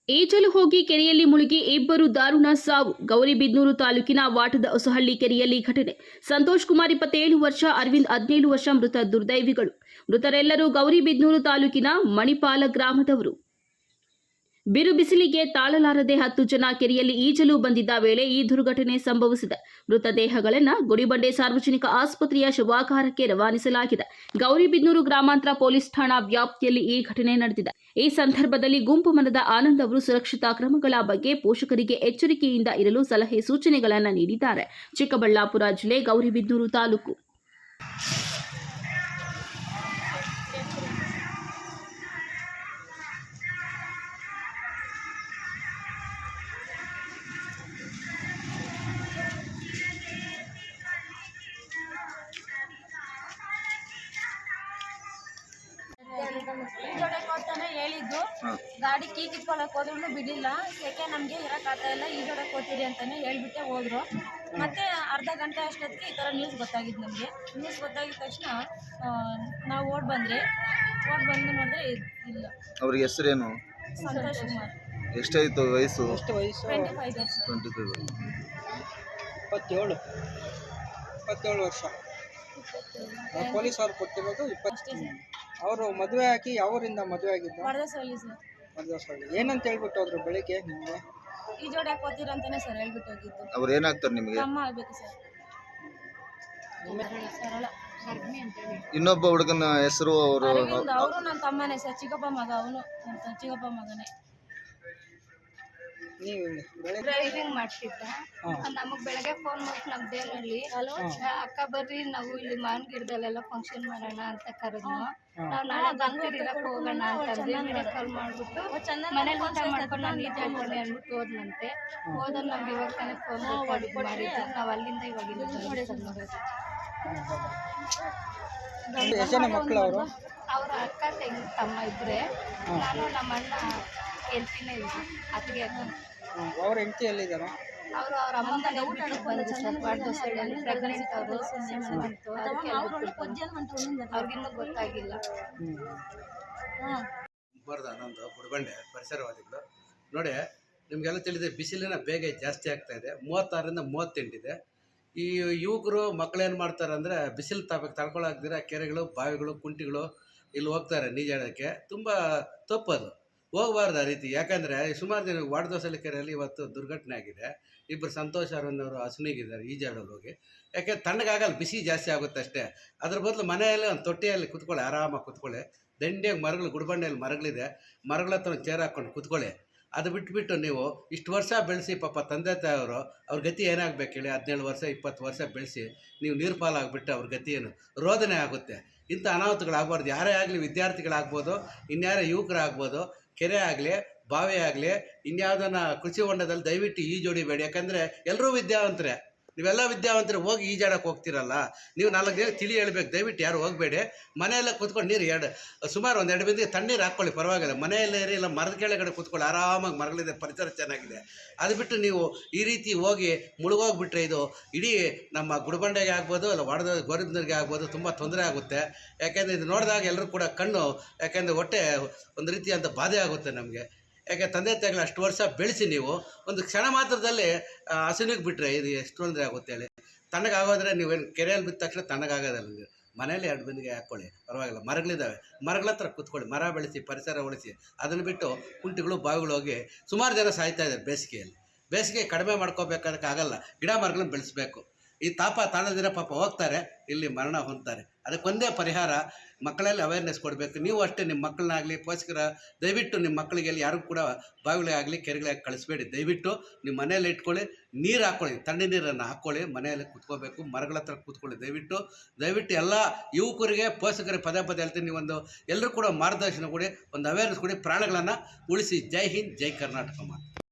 ಈಜಲು ಹೋಗಿ ಕೆರೆಯಲ್ಲಿ ಮುಳುಗಿ ಇಬ್ಬರು ದಾರುಣ ಸಾವು. ಗೌರಿಬಿದನೂರು ತಾಲೂಕಿನ ವಾಟದ ಹೊಸಹಳ್ಳಿ ಕೆರೆಯಲ್ಲಿ ಘಟನೆ. ಸಂತೋಷ್ ಕುಮಾರ್ 27 ವರ್ಷ, ಅರವಿಂದ್ 17 ವರ್ಷ ಮೃತ ದುರ್ದೈವಿಗಳು. ಮೃತರೆಲ್ಲರೂ ಗೌರಿಬಿದನೂರು ತಾಲೂಕಿನ ಮಣಿಪಾಲ ಗ್ರಾಮದವರು. ಬಿರು ಬಿಸಿಲಿಗೆ ತಾಳಲಾರದೆ 10 ಜನ ಕೆರೆಯಲ್ಲಿ ಈಜಲು ಬಂದಿದ್ದ ವೇಳೆ ಈ ದುರ್ಘಟನೆ ಸಂಭವಿಸಿದೆ. ಮೃತದೇಹಗಳನ್ನು ಗುಡಿಬಂಡೆ ಸಾರ್ವಜನಿಕ ಆಸ್ಪತ್ರೆಯ ಶವಾಗಾರಕ್ಕೆ ರವಾನಿಸಲಾಗಿದೆ. ಗೌರಿಬಿದನೂರು ಗ್ರಾಮಾಂತರ ಪೊಲೀಸ್ ಠಾಣಾ ವ್ಯಾಪ್ತಿಯಲ್ಲಿ ಈ ಘಟನೆ ನಡೆದಿದೆ. ಈ ಸಂದರ್ಭದಲ್ಲಿ ಗುಂಪು ಮನದ ಆನಂದ್ ಅವರು ಸುರಕ್ಷತಾ ಕ್ರಮಗಳ ಬಗ್ಗೆ ಪೋಷಕರಿಗೆ ಎಚ್ಚರಿಕೆಯಿಂದ ಇರಲು ಸಲಹೆ ಸೂಚನೆಗಳನ್ನು ನೀಡಿದ್ದಾರೆ. ಚಿಕ್ಕಬಳ್ಳಾಪುರ ಜಿಲ್ಲೆ ಗೌರಿಬಿದನೂರು ತಾಲೂಕು. ಈಜೊಡಕ್ಕೆ ಹೋಗ್ತಾನೆ ಹೇಳಿದ್ದು. ಗಾಡಿ ಕೀ ಕಿತ್ಕೊಳಕ್ ಹೋದ್ರು ಬಿಡಿಲ್ಲ. ಸೆಕೆ ನಮಗೆ ಇರೋಕ್ಕಾಗ್ತಾ ಇಲ್ಲ, ಈಜೊಡಕ್ಕೆ ಹೋಗ್ತೀರಿ ಅಂತಾನೆ ಹೇಳ್ಬಿಟ್ಟೆ ಹೋದ್ರು. ಮತ್ತೆ ಅರ್ಧ ಗಂಟೆ ಅಷ್ಟೊತ್ತಿಗೆ ಈ ಥರ ನ್ಯೂಸ್ ಗೊತ್ತಾಗಿದ್ದು ನಮಗೆ. ನ್ಯೂಸ್ ಗೊತ್ತಾಗಿದ ತಕ್ಷಣ ನಾವು ಓಡ್ ಬಂದು ನೋಡಿದ್ರೆ ಇಲ್ಲ. ಅವ್ರಿಗೆ ಹೆಸರೇನು? ಸಂತೋಷ್ ಕುಮಾರ್. ಎಷ್ಟಾಯಿತು ವಯಸ್ಸು? 25 ಇಯರ್ಸ್. 27 ವರ್ಷ. ಪೊಲೀಸ್ ಅವ್ರು ಕೊಟ್ಟಿರೋದು 20. ಅವರು ಮದುವೆ ಆಗಿ ಯಾವೂರಿಂದ ಮದುವೆ ಆಗಿದ್ದು? ವರದಸಳ್ಳಿ ಸರ್. ವರದಸಳ್ಳಿ. ಏನಂತ ಹೇಳ್ಬಿಟ್ಟು ಹೋದ್ರು ಬೆಳಿಗ್ಗೆ ನಿಮಗೆ? ಈಜೊಡಕ್ಕೆ ಹೋಗ್ತೀರ ಅಂತಾನೆ ಸರ್ ಹೇಳ್ಬಿಟ್ಟು ಹೋಗಿದ್ದು. ಅವ್ರು ಏನಾಗ್ತಾರೆ ನಿಮಗೆ? ಅಮ್ಮ ಆಗ್ಬೇಕು ಸರ್. ಸರಳ ಗರ್ಭಿಣಿ ಅಂತ ಹೇಳಿ. ಇನ್ನೊಬ್ಬ ಹುಡುಗನ ಹೆಸರು? ಅವರು ನನ್ನ ತಮ್ಮನೇ ಸರ್, ಚಿಕ್ಕಪ್ಪ ಮಗ. ಅವನು ಚಿಕ್ಕಪ್ಪ ಮಗನೇ. ಡ್ರೈವಿಂಗ್ ಮಾಡ್ತಿದ್ದ. ನಮಗ್ ಬೆಳಗ್ಗೆ ಫೋನ್ ಮಾಡಿ ನಮ್ಮ ದೇವರಲ್ಲಿ ಅಕ್ಕ ಬರ್ರಿ ನಾವು ಇಲ್ಲಿ ಮಾವಿನ ಗಿಡದಲ್ಲೆಲ್ಲ ಫಂಕ್ಷನ್ ಮಾಡೋಣ ಅಂತ ಕರೆದ್ನು. ನಾವು ನಾಳೆ ಗಂಗೀರಕ್ಕೆ ಹೋಗೋಣ ಅಂತಂದ್ರೆ ವಿಡಿಯೋ ಕಾಲ್ ಮಾಡ್ಬಿಟ್ಟು ಮನೇಲಿ ಊಟ ಮಾಡ್ಕೊಂಡು ನಾನು ಈಜೆ ಹಾಕೋಣ ಅಂದ್ಬಿಟ್ಟು ಹೋದ್ನಂತೆ. ಹೋದ್ರೆ ನಮ್ಗೆ ಇವಾಗ ತಾನೇ ಫೋನ್ ಮಾಡಿದ್ದು. ನಾವು ಅಲ್ಲಿಂದ ಇವಾಗ ಮಕ್ಕಳು ಅವರು ಅವ್ರ ಅಕ್ಕ ತಂಗಿ ತಮ್ಮ ಇದ್ರೆ, ನಾನು ನಮ್ಮ ಅಣ್ಣ ಹೆಂಡ್ತಿನೇ ಇದ್ವಿ. ಅತ್ತಿಗೆ ಅಕ್ಕ. ಅವ್ರ ಹೆಂಡತಿ ಎಲ್ಲಿದ್ದಾರೆ? ಅವರು ಅವ್ರ ಅಮ್ಮ ಮನೆಗೆ ಬಿಟ್ಟು ಬಂದ್ರು ಸರ್. ವಾಟದಲ್ಲಿ ಪ್ರೆಗ್ನೆಂಟ್ ಅವರು ಬಂತು. ಅದಕ್ಕೆ ಅವ್ರಿಗಿನ್ನೂ ಗೊತ್ತಾಗಿಲ್ಲ. ಆನಂದ್ ಗುಡಿಬಂಡೆ ಪರಿಸರವಾದಿಗಳು. ನೋಡಿ, ನಿಮಗೆಲ್ಲ ತಿಳಿದೆ ಬಿಸಿಲಿನ ಬೇಗ ಜಾಸ್ತಿ ಆಗ್ತಾ ಇದೆ. 36ರಿಂದ 38 ಇದೆ. ಈ ಯುವಕರು ಮಕ್ಕಳೇನು ಮಾಡ್ತಾರೆ ಅಂದರೆ ಬಿಸಿಲು ತಡ್ಕೊಳಾಗ್ದಿರ ಕೆರೆಗಳು, ಬಾವಿಗಳು, ಕುಂಟಿಗಳು ಇಲ್ಲಿ ಹೋಗ್ತಾರೆ ನೀಜಾಡೋಕ್ಕೆ. ತುಂಬ ತಪ್ಪದು, ಹೋಗಬಾರ್ದು ಆ ರೀತಿ. ಯಾಕಂದರೆ ಸುಮಾರು ದಿನ ವಾಡದೋಸಲಿ ಕೆರೆಯಲ್ಲಿ ಇವತ್ತು ದುರ್ಘಟನೆ ಆಗಿದೆ. ಇಬ್ಬರು ಸಂತೋಷ್ ಅರವಿಂದವರು ಹಸುನಿಗಿದ್ದಾರೆ ಈಜಾಡೋರು ಹೋಗಿ. ಯಾಕೆ ತಣ್ಣಗಾಗಲ್ಲ, ಬಿಸಿ ಜಾಸ್ತಿ ಆಗುತ್ತೆ ಅಷ್ಟೇ. ಅದ್ರ ಬದಲು ಮನೆಯಲ್ಲಿ ಒಂದು ತೊಟ್ಟಿಯಲ್ಲಿ ಕುತ್ಕೊಳ್ಳಿ, ಆರಾಮಾಗಿ ಕುತ್ಕೊಳ್ಳಿ. ದಂಡೆಗೆ ಮರಗಳು, ಗುಡಿಬಂಡೆಯಲ್ಲಿ ಮರಗಳಿದೆ, ಮರಗಳ ಹತ್ರ ಒಂದು ಚೇರ್ ಹಾಕ್ಕೊಂಡು ಕುತ್ಕೊಳ್ಳಿ. ಅದು ಬಿಟ್ಬಿಟ್ಟು ನೀವು ಇಷ್ಟು ವರ್ಷ ಬೆಳೆಸಿ ಪಾಪ ತಂದೆ ತಾಯಿಯವರು ಅವ್ರ ಗತಿ ಏನಾಗಬೇಕು ಹೇಳಿ? 17 ವರ್ಷ 20 ವರ್ಷ ಬೆಳೆಸಿ ನೀವು ನೀರು ಪಾಲಾಗ್ಬಿಟ್ಟು ಅವ್ರ ಗತಿ ಏನು? ರೋದನೆ ಆಗುತ್ತೆ. ಇಂಥ ಅನಾಹುತಗಳಾಗಬಾರ್ದು. ಯಾರೇ ಆಗಲಿ, ವಿದ್ಯಾರ್ಥಿಗಳಾಗ್ಬೋದು, ಇನ್ಯಾರೇ ಯುವಕರಾಗ್ಬೋದು, ಕೆರೆ ಆಗಲಿ, ಬಾವಿ ಆಗಲಿ, ಇನ್ಯಾವುದನ್ನ ಕೃಷಿ ಹೊಂಡದಲ್ಲಿ ದಯವಿಟ್ಟು ಈಜೊಡಿಬೇಡಿ. ಯಾಕಂದರೆ ಎಲ್ಲರೂ ವಿದ್ಯಾವಂತರೇ. ನೀವೆಲ್ಲ ವಿದ್ಯಾವಂತರು ಹೋಗಿ ಈಜಾಡಕ್ಕೆ ಹೋಗ್ತಿರಲ್ಲ. ನೀವು 4 ದಿನ ತಿಳಿ ಹೇಳ್ಬೇಕು. ದಯವಿಟ್ಟು ಯಾರು ಹೋಗಬೇಡಿ. ಮನೆಯಲ್ಲೇ ಕೂತ್ಕೊಂಡು ನೀರು ಸುಮಾರು 1-2 ಬಿಂದಿಗೆ ತಣ್ಣೀರು ಹಾಕ್ಕೊಳ್ಳಿ, ಪರವಾಗಿಲ್ಲ. ಮನೆಯಲ್ಲೇ ಇರಿ, ಇಲ್ಲ ಮರದ ಕೆಳಗಡೆ ಕೂತ್ಕೊಳ್ಳಿ, ಆರಾಮಾಗಿ ಮರಗಳಿದೆ, ಪರಿಸರ ಚೆನ್ನಾಗಿದೆ. ಅದು ಬಿಟ್ಟು ನೀವು ಈ ರೀತಿ ಹೋಗಿ ಮುಳುಗೋಗ್ಬಿಟ್ರೆ ಇದು ಇಡೀ ನಮ್ಮ ಗುಡಿಬಂಡೆಗೆ ಆಗ್ಬೋದು, ಇಲ್ಲ ವಾಡದ ಗೌರಿಬಿದನೂರಿಗೆ ಆಗ್ಬೋದು, ತುಂಬ ತೊಂದರೆ ಆಗುತ್ತೆ. ಯಾಕೆಂದರೆ ಇದು ನೋಡಿದಾಗ ಎಲ್ಲರೂ ಕೂಡ ಕಣ್ಣು, ಯಾಕೆಂದರೆ ಹೊಟ್ಟೆ ಒಂದು ರೀತಿಯಂಥ ಬಾಧೆ ಆಗುತ್ತೆ ನಮಗೆ. ಯಾಕೆ ತಂದೆ ತಾಯಿಗಳು ಅಷ್ಟು ವರ್ಷ ಬೆಳೆಸಿ ನೀವು ಒಂದು ಕ್ಷಣ ಮಾತ್ರದಲ್ಲಿ ಹಸುನಿಗೆ ಬಿಟ್ಟರೆ ಇದು ಎಷ್ಟು ತೊಂದರೆ ಆಗುತ್ತೆ ಹೇಳಿ? ತಣ್ಣಗಾಗೋದ್ರೆ ನೀವೇನು ಕೆರೆಯಲ್ಲಿ ಬಿದ್ದ ತಕ್ಷಣ ತಣ್ಣಗಾಗೋದಲ್ಲ. ನೀವು ಮನೇಲಿ 2 ಬಿಂದಿಗೆ ಹಾಕ್ಕೊಳ್ಳಿ, ಪರವಾಗಿಲ್ಲ. ಮರಗಳಿದ್ದಾವೆ, ಮರಗಳ ಹತ್ರ ಕೂತ್ಕೊಳ್ಳಿ, ಮರ ಬೆಳೆಸಿ, ಪರಿಸರ ಉಳಿಸಿ. ಅದನ್ನು ಬಿಟ್ಟು ಕುಂಟಿಗಳು, ಬಾವಿಗಳು ಹೋಗಿ ಸುಮಾರು ಜನ ಸಾಯ್ತಾ ಇದ್ದಾರೆ ಬೇಸಿಗೆಯಲ್ಲಿ. ಬೇಸಿಗೆ ಕಡಿಮೆ ಮಾಡ್ಕೋಬೇಕಾಗಲ್ಲ, ಗಿಡ ಮರಗಳನ್ನ ಬೆಳೆಸಬೇಕು. ಈ ತಾಣದಿನ ಪಾಪ ಹೋಗ್ತಾರೆ, ಇಲ್ಲಿ ಮರಣ ಹೊಂದ್ತಾರೆ. ಅದಕ್ಕೊಂದೇ ಪರಿಹಾರ, ಮಕ್ಕಳಲ್ಲಿ ಅವೇರ್ನೆಸ್ ಕೊಡಬೇಕು. ನೀವು ಅಷ್ಟೇ ನಿಮ್ಮ ಮಕ್ಕಳನ್ನಾಗಲಿ, ಪೋಷಕರ ದಯವಿಟ್ಟು ನಿಮ್ಮ ಮಕ್ಕಳಿಗೆ ಯಾರಿಗೂ ಕೂಡ ಬಾವಿಗಳಾಗಲಿ ಕೆರೆಗಳಾಗಿ ಕಳಿಸ್ಬೇಡಿ. ದಯವಿಟ್ಟು ನಿಮ್ಮ ಮನೆಯಲ್ಲಿ ಇಟ್ಕೊಳ್ಳಿ, ನೀರು ಹಾಕ್ಕೊಳ್ಳಿ, ತಣ್ಣೀರನ್ನು ನೀರನ್ನು ಹಾಕ್ಕೊಳ್ಳಿ, ಮನೆಯಲ್ಲಿ ಕೂತ್ಕೋಬೇಕು, ಮರಗಳ ಹತ್ರ ಕೂತ್ಕೊಳ್ಳಿ. ದಯವಿಟ್ಟು ಎಲ್ಲ ಯುವಕರಿಗೆ, ಪೋಷಕರಿಗೆ ಪದೇ ಹೇಳ್ತೀನಿ, ನೀವೊಂದು ಎಲ್ಲರೂ ಕೂಡ ಮಾರ್ಗದರ್ಶನ ಕೊಡಿ, ಒಂದು ಅವೇರ್ನೆಸ್ ಕೊಡಿ, ಪ್ರಾಣಗಳನ್ನು ಉಳಿಸಿ. ಜೈ ಹಿಂದ್, ಜೈ ಕರ್ನಾಟಕ ಮಾತು.